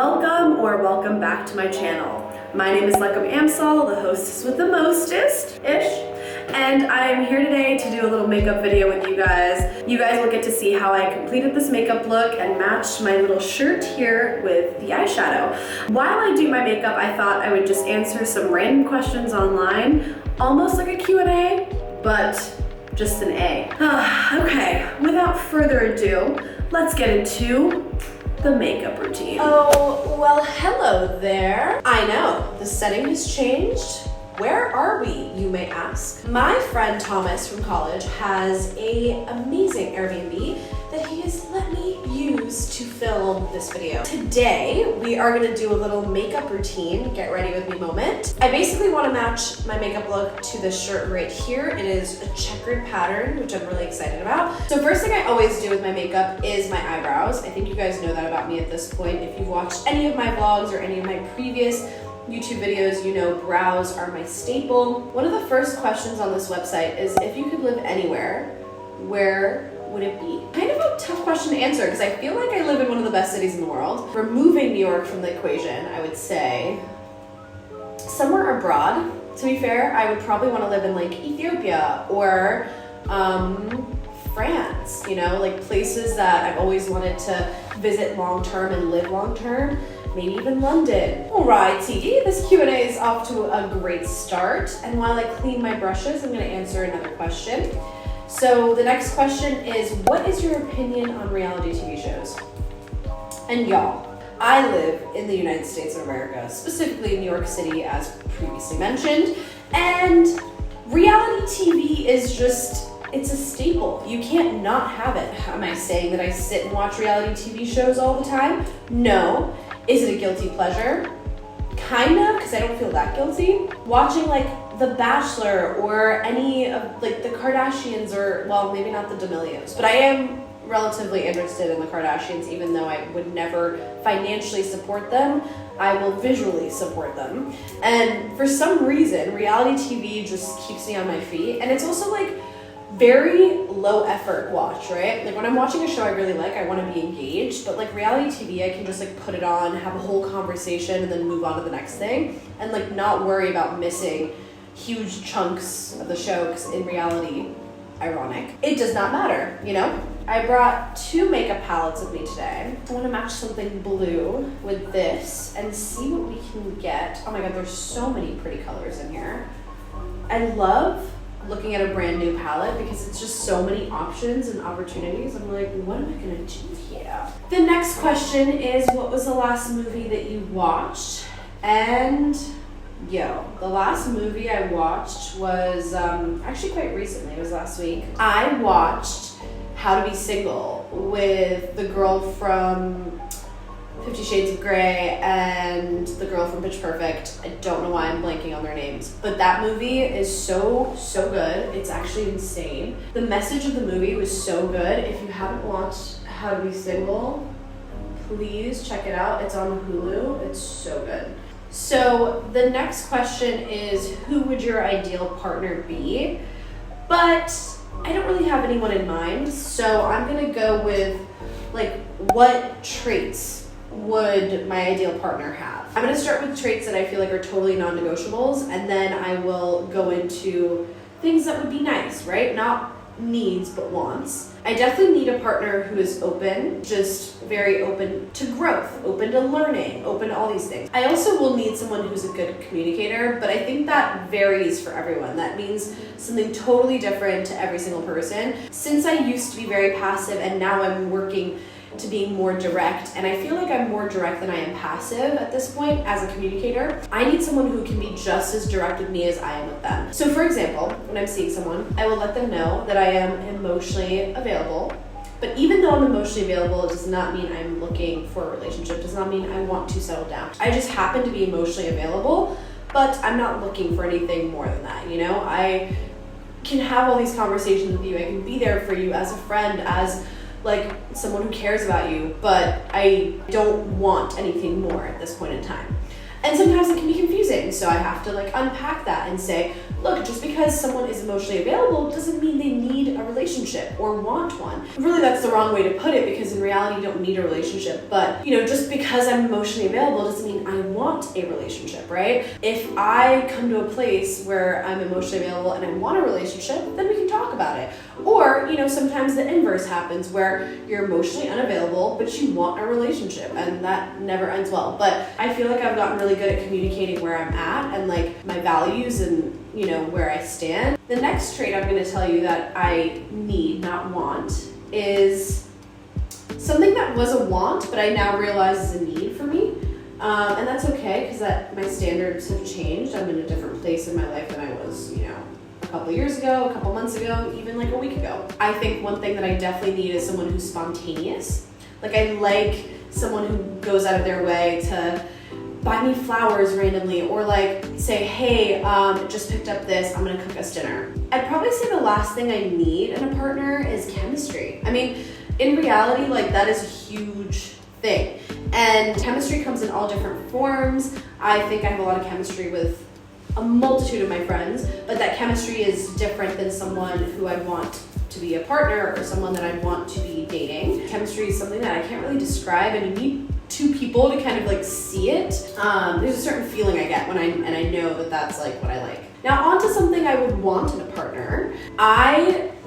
Welcome back to my channel. My name is Amsal, the hostess with the mostest-ish, and I'm here today to do a little makeup video with you guys. You guys will get to see how I completed this makeup look and matched my little shirt here with the eyeshadow. While I do my makeup, I thought I would just answer some random questions online, almost like a Q&A, but just an A. Okay, without further ado, let's get into the makeup routine. Oh, well, hello there. I know, the setting has changed. Where are we, you may ask? My friend Thomas from college has an amazing Airbnb that he has let me use to film this video. Today, we are gonna do a little makeup routine, get ready with me moment. I basically wanna match my makeup look to this shirt right here. It is a checkered pattern, which I'm really excited about. So first thing I always do with my makeup is my eyebrows. I think you guys know that about me at this point. If you've watched any of my vlogs or any of my previous YouTube videos, you know brows are my staple. One of the first questions on this website is if you could live anywhere, where would it be? Kind of a tough question to answer because I feel like I live in one of the best cities in the world. Removing New York from the equation, I would say somewhere abroad. To be fair, I would probably want to live in like Ethiopia or France, you know, like places that I've always wanted to visit long-term and live long-term. Maybe even London. Alrighty, this Q&A is off to a great start. And while I clean my brushes, I'm gonna answer another question. So the next question is, what is your opinion on reality TV shows? And y'all, I live in the United States of America, specifically in New York City, as previously mentioned. And reality TV is just, it's a staple. You can't not have it. Am I saying that I sit and watch reality TV shows all the time? No. Is it a guilty pleasure? Kind of, because I don't feel that guilty. Watching like The Bachelor or any of like the Kardashians, or well, maybe not the D'Amelios, but I am relatively interested in the Kardashians, even though I would never financially support them. I will visually support them. And for some reason, reality TV just keeps me on my feet. And it's also like very low effort watch, right? Like when I'm watching a show I really like, I want to be engaged, but like reality TV, I can just like put it on, have a whole conversation, and then move on to the next thing, and like not worry about missing huge chunks of the show, because in reality, ironic, it does not matter, you know? I brought two makeup palettes with me today. I want to match something blue with this and see what we can get. Oh my god, there's so many pretty colors in here. I love looking at a brand new palette because it's just so many options and opportunities. I'm like, what am I gonna do here? The next question is, what was the last movie that you watched? And yo, the last movie I watched was actually quite recently. It was last week. I watched How to Be Single with the girl from 50 Shades of Grey and the girl from Pitch Perfect. I don't know why I'm blanking on their names, but that movie is so good. It's actually insane. The message of the movie was so good. If you haven't watched How to Be Single, please check it out. It's on Hulu. It's so good. So the next question is, who would your ideal partner be? But I don't really have anyone in mind, so I'm gonna go with like, what traits would my ideal partner have? I'm gonna start with traits that I feel like are totally non-negotiables, and then I will go into things that would be nice, right? Not needs, but wants. I definitely need a partner who is open, just very open to growth, open to learning, open to all these things. I also will need someone who's a good communicator, but I think that varies for everyone. That means something totally different to every single person. Since I used to be very passive and now I'm working to being more direct, and I feel like I'm more direct than I am passive at this point as a communicator, I need someone who can be just as direct with me as I am with them. So for example, when I'm seeing someone, I will let them know that I am emotionally available, but even though I'm emotionally available, it does not mean I'm looking for a relationship, it does not mean I want to settle down. I just happen to be emotionally available, but I'm not looking for anything more than that, you know? I can have all these conversations with you, I can be there for you as a friend, as like someone who cares about you, but I don't want anything more at this point in time. And sometimes it can be confusing, so I have to like unpack that and say, look, just because someone is emotionally available doesn't mean they need a relationship or want one. Really, that's the wrong way to put it, because in reality, you don't need a relationship. But, just because I'm emotionally available doesn't mean I want a relationship, right? If I come to a place where I'm emotionally available and I want a relationship, then we can talk about it. Or, sometimes the inverse happens where you're emotionally unavailable, but you want a relationship, and that never ends well. But I feel like I've gotten really good at communicating where I'm at and like my values and where I stand. The next trait I'm going to tell you that I need, not want, is something that was a want, but I now realize is a need for me. And that's okay, because my standards have changed. I'm in a different place in my life than I was, a couple years ago, a couple months ago, even like a week ago. I think one thing that I definitely need is someone who's spontaneous. Like, I like someone who goes out of their way to buy me flowers randomly, or like say, hey, just picked up this, I'm gonna cook us dinner. I'd probably say the last thing I need in a partner is chemistry. I mean, in reality, like, that is a huge thing. And chemistry comes in all different forms. I think I have a lot of chemistry with a multitude of my friends, but that chemistry is different than someone who I'd want to be a partner or someone that I'd want to be dating. Chemistry is something that I can't really describe, and you need two people to kind of like see it. There's a certain feeling I get when I know that that's like what I like. Now on to something I would want in a partner.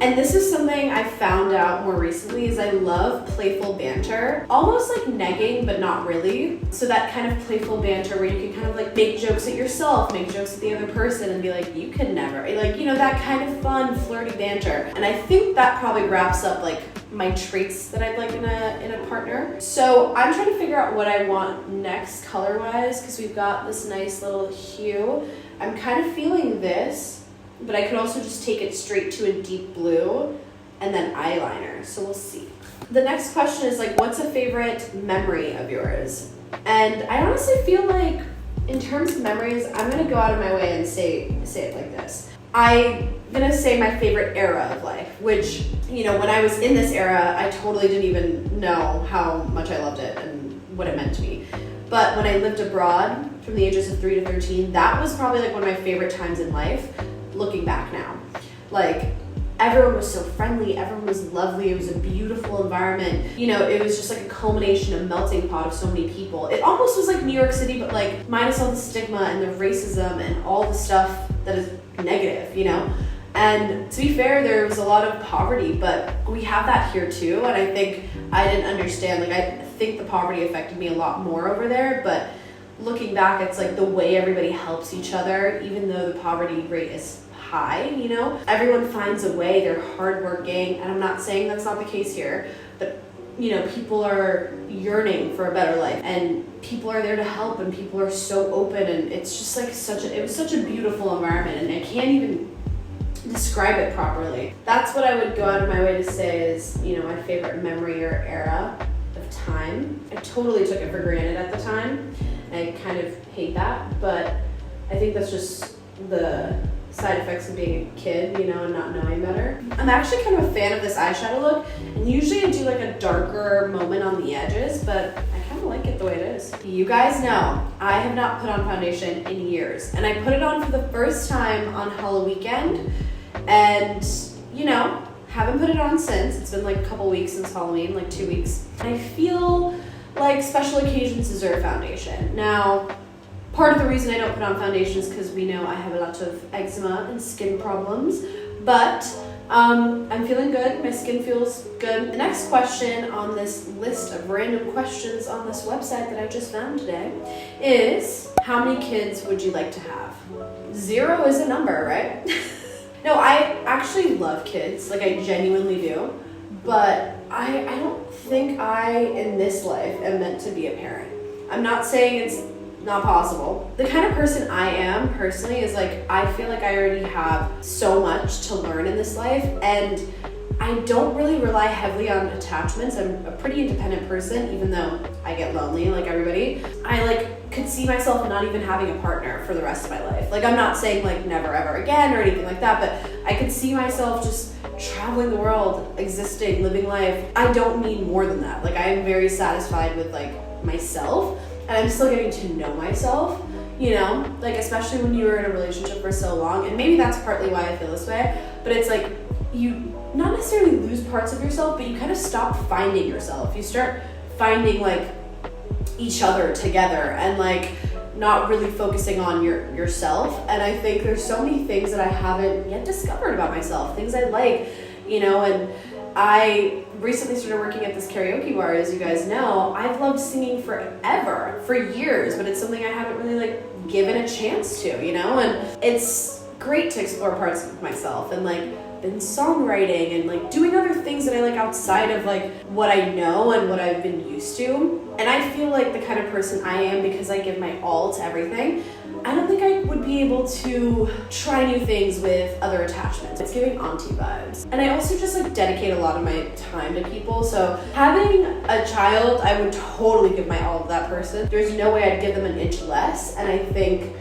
And this is something I found out more recently, is I love playful banter. Almost like negging, but not really. So that kind of playful banter where you can kind of like make jokes at yourself, make jokes at the other person and be like, you could never. Like, that kind of fun, flirty banter. And I think that probably wraps up like my traits that I'd like in a partner. So I'm trying to figure out what I want next color-wise, because we've got this nice little hue. I'm kind of feeling this, but I could also just take it straight to a deep blue and then eyeliner. So we'll see. The next question is like, what's a favorite memory of yours? And I honestly feel like in terms of memories, I'm gonna go out of my way and say it like this. I'm gonna say my favorite era of life, which, when I was in this era, I totally didn't even know how much I loved it and what it meant to me. But when I lived abroad from the ages of 3 to 13, that was probably like one of my favorite times in life, looking back now. Like, everyone was so friendly, everyone was lovely, it was a beautiful environment. It was just like a culmination, a melting pot of so many people. It almost was like New York City, but like minus all the stigma and the racism and all the stuff that is negative, And to be fair, there was a lot of poverty, but we have that here too. And I think I didn't understand, like, I think the poverty affected me a lot more over there, but looking back, it's like the way everybody helps each other, even though the poverty rate is high, everyone finds a way, they're hardworking. And I'm not saying that's not the case here, but people are yearning for a better life, and people are there to help, and people are so open, and it's just like it was such a beautiful environment, and I can't even describe it properly. That's what I would go out of my way to say is, my favorite memory or era of time. I totally took it for granted at the time. I kind of hate that, but I think that's just the side effects of being a kid, and not knowing better. I'm actually kind of a fan of this eyeshadow look, and usually I do like a darker moment on the edges, but I kind of like it the way it is. You guys know, I have not put on foundation in years, and I put it on for the first time on Halloween weekend, and haven't put it on since. It's been like a couple weeks since Halloween, like 2 weeks. I feel like special occasions deserve foundation. Now, part of the reason I don't put on foundation is because we know I have a lot of eczema and skin problems, but I'm feeling good. My skin feels good. The next question on this list of random questions on this website that I just found today is, how many kids would you like to have? 0 is a number, right? No, I actually love kids. Like, I genuinely do. But I don't think in this life, am meant to be a parent. I'm not saying it's not possible. The kind of person I am personally is like, I feel like I already have so much to learn in this life, and I don't really rely heavily on attachments. I'm a pretty independent person, even though I get lonely like everybody. I could see myself not even having a partner for the rest of my life. Like, I'm not saying like never ever again or anything like that, but I could see myself just traveling the world, existing, living life. I don't need more than that. Like, I am very satisfied with like myself, and I'm still getting to know myself. you know, like especially when you were in a relationship for so long, and maybe that's partly why I feel this way, but it's like you not necessarily lose parts of yourself, but you kind of stop finding yourself. You start finding like each other together and like not really focusing on yourself. And I think there's so many things that I haven't yet discovered about myself, things I like, you know. And I recently started working at this karaoke bar, as you guys know. I've loved singing forever, for years, but it's something I haven't really like given a chance to, you know. And it's great to explore parts of myself and like been songwriting and like doing other things that I like outside of like what I know and what I've been used to. And I feel like the kind of person I am, because I give my all to everything, I don't think I would be able to try new things with other attachments. It's giving auntie vibes. And I also just like dedicate a lot of my time to people. So having a child, I would totally give my all to that person. There's no way I'd give them an inch less. And I think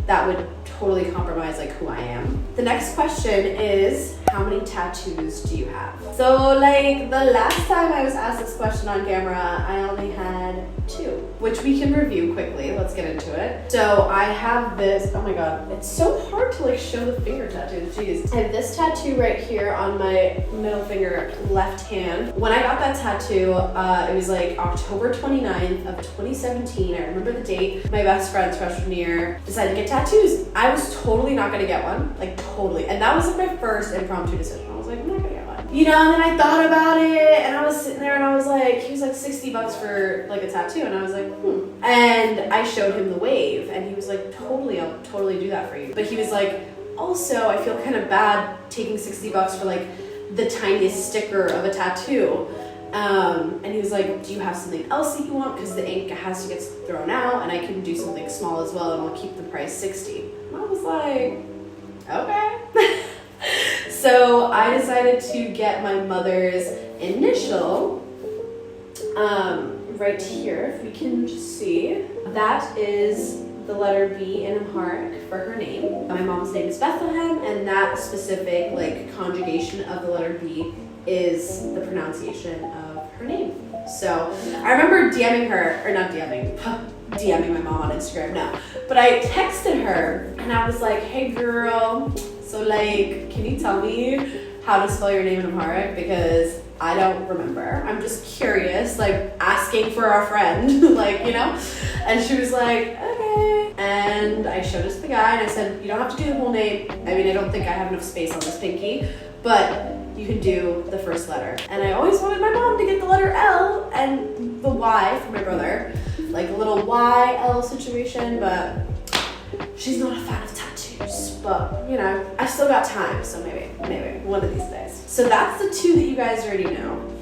that would totally compromise like who I am. The next question is, how many tattoos do you have? So like the last time I was asked this question on camera, I only had 2, which we can review quickly. Let's get into it. So I have this, oh my God, it's so hard to like show the finger tattoos, jeez. I have this tattoo right here on my middle finger, left hand. When I got that tattoo, it was like October 29th of 2017. I remember the date. My best friend's freshman year decided to get tattoos. I was totally not gonna get one, like totally. And that was like my first impromptu decision. I was like, I'm not gonna get one. You know, and then I thought about it and I was sitting there and I was like, he was like $60 for like a tattoo. And I was like, And I showed him the wave and he was like, totally, I'll totally do that for you. But he was like, also, I feel kind of bad taking $60 for like the tiniest sticker of a tattoo. And he was like, do you have something else that you want? Because the ink has to get thrown out and I can do something small as well and I'll keep the price $60. And I was like, okay. So I decided to get my mother's initial right here, if we can just see. That is the letter B in Amharic for her name. My mom's name is Bethlehem, and that specific like conjugation of the letter B is the pronunciation of her name. So I remember DMing her, or not DMing my mom on Instagram, no. But I texted her and I was like, hey girl, so like, can you tell me how to spell your name in Amharic? Because I don't remember. I'm just curious, like asking for our friend, like, you know? And she was like, okay. And I showed it to the guy and I said, you don't have to do the whole name. I mean, I don't think I have enough space on this pinky, but you can do the first letter. And I always wanted my mom to get the letter L and the Y for my brother, like a little YL situation, but she's not a fan of tattoos. But, you know, I still got time, so maybe one of these days. So that's the 2 that you guys already know.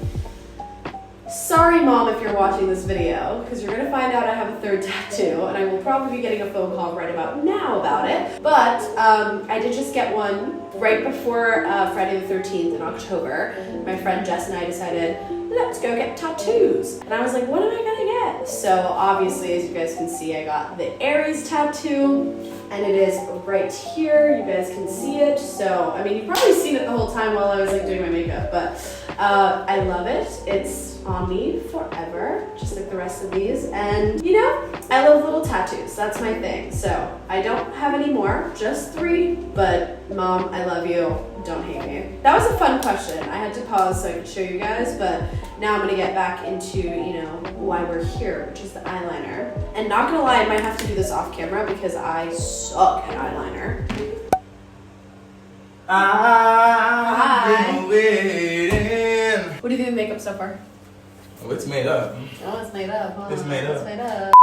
Sorry, Mom, if you're watching this video, because you're gonna find out I have a 3rd tattoo, and I will probably be getting a phone call right about now about it. But I did just get one right before Friday the 13th in October. My friend Jess and I decided, let's go get tattoos. And I was like, what am I gonna get? So obviously, as you guys can see, I got the Aries tattoo, and it is right here. You guys can see it. So, I mean, you've probably seen it the whole time while I was like doing my makeup, but I love it. It's on me forever, just like the rest of these. And you know, I love little tattoos. That's my thing. So I don't have any more, just 3, but Mom, I love you. Don't hate me. That was a fun question. I had to pause so I could show you guys, but now I'm gonna get back into, you know, why we're here, which is the eyeliner. And not gonna lie, I might have to do this off camera because I suck at eyeliner. I've been waiting. What do you think of the makeup so far? Oh, it's made up. Oh, it's made up. Huh? It's made up. It's made up.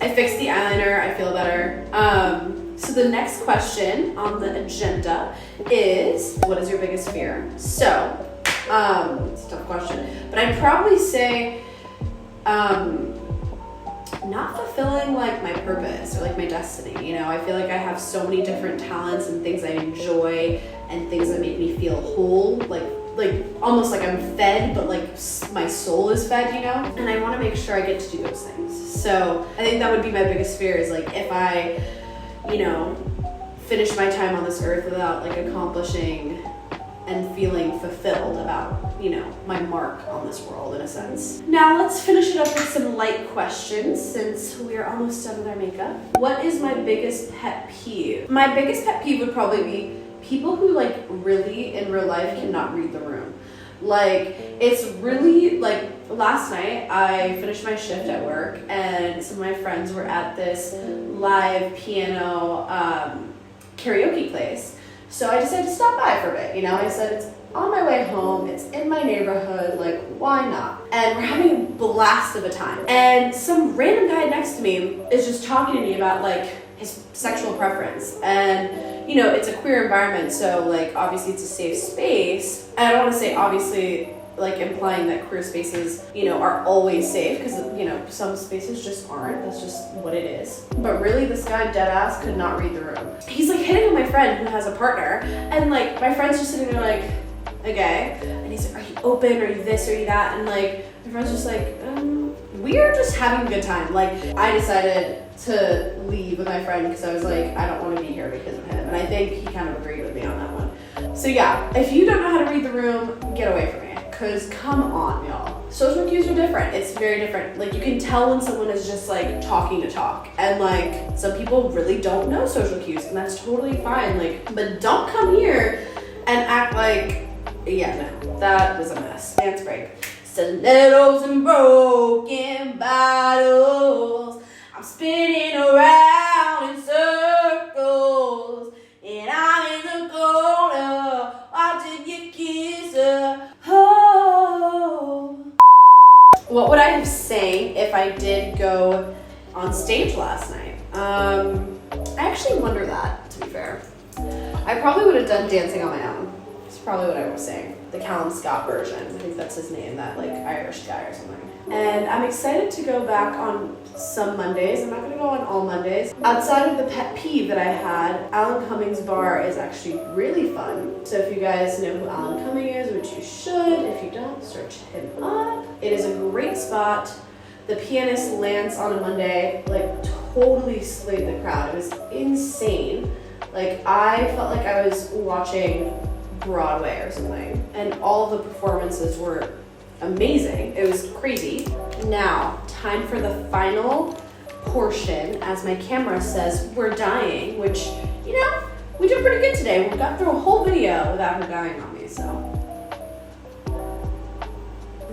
I fixed the eyeliner. I feel better. So the next question on the agenda is, what is your biggest fear? So, it's a tough question, but I'd probably say, not fulfilling like my purpose or like my destiny. You know, I feel like I have so many different talents and things I enjoy and things that make me feel whole, like almost like I'm fed, but like my soul is fed, you know? And I want to make sure I get to do those things. So I think that would be my biggest fear, is like if I, you know, finish my time on this earth without like accomplishing and feeling fulfilled about, you know, my mark on this world in a sense. Now let's finish it up with some light questions since we are almost done with our makeup. What is my biggest pet peeve? My biggest pet peeve would probably be people who like really in real life cannot read the room. Like, it's really, like, last night I finished my shift at work and some of my friends were at this live piano karaoke place. So I decided to stop by for a bit, you know? I said, it's on my way home, it's in my neighborhood, like, why not? And we're having a blast of a time. And some random guy next to me is just talking to me about, like, his sexual preference. And, you know, it's a queer environment, so, like, obviously it's a safe space. And I don't want to say, obviously, like, implying that queer spaces, you know, are always safe, because, you know, some spaces just aren't. That's just what it is. But really, this guy deadass could not read the room. He's, like, hitting on my friend who has a partner, and, like, my friend's just sitting there, like, okay. And he's like, are you open? Are you this? Are you that? And, like, my friend's just like, we are just having a good time. Like, I decided to leave with my friend because I was like, I don't want to be here because of him. And I think he kind of agreed with me on that one. So yeah, if you don't know how to read the room, get away from me. Because come on, y'all. Social cues are different. It's very different. Like, you can tell when someone is just like talking to talk. And like, some people really don't know social cues, and that's totally fine. Like, but don't come here and act like, yeah, no, that was a mess. Dance break. Stilettos and broken bottles. I'm spinning around in circles, and I'm in the corner watching you kiss her. Oh. What would I have sang if I did go on stage last night? I actually wonder that, to be fair. I probably would have done Dancing on My Own. It's probably what I would sing. The Callum Scott version. I think that's his name, that like Irish guy or something. And I'm excited to go back on some Mondays. I'm not going to go on all Mondays. Outside of the pet peeve that I had, Alan Cumming's bar is actually really fun. So if you guys know who Alan Cumming is, which you should, if you don't, search him up. It is a great spot. The pianist Lance on a Monday, like, totally slayed the crowd. It was insane. Like, I felt like I was watching Broadway or something, and all of the performances were amazing. It was crazy. Now, time for the final portion. As my camera says, we're dying, which, you know, we did pretty good today. We got through a whole video without her dying on me, so.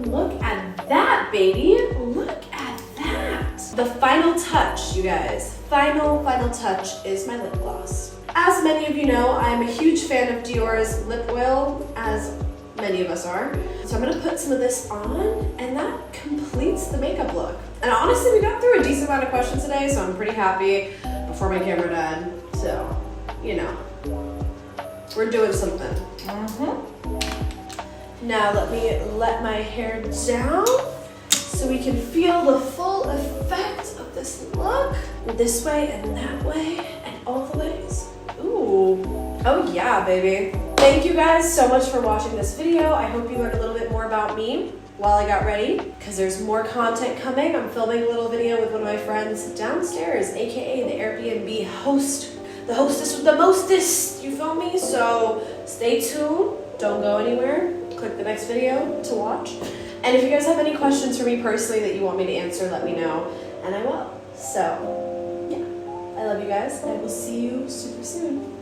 Look at that, baby. Look at that. The final touch, you guys. Final touch is my lip gloss. As many of you know, I'm a huge fan of Dior's lip oil, as many of us are. So I'm gonna put some of this on, and that completes the makeup look. And honestly, we got through a decent amount of questions today, so I'm pretty happy before my camera died. So, you know, we're doing something. Now let me let my hair down so we can feel the full effect of this look. This way and that way and all the ways. Ooh, oh yeah, baby. Thank you guys so much for watching this video. I hope you learned a little bit more about me while I got ready, because there's more content coming. I'm filming a little video with one of my friends downstairs, AKA the Airbnb host, the hostess with the mostest, you feel me? So stay tuned, don't go anywhere. Click the next video to watch. And if you guys have any questions for me personally that you want me to answer, let me know, and I will. So, yeah, I love you guys, and I will see you super soon.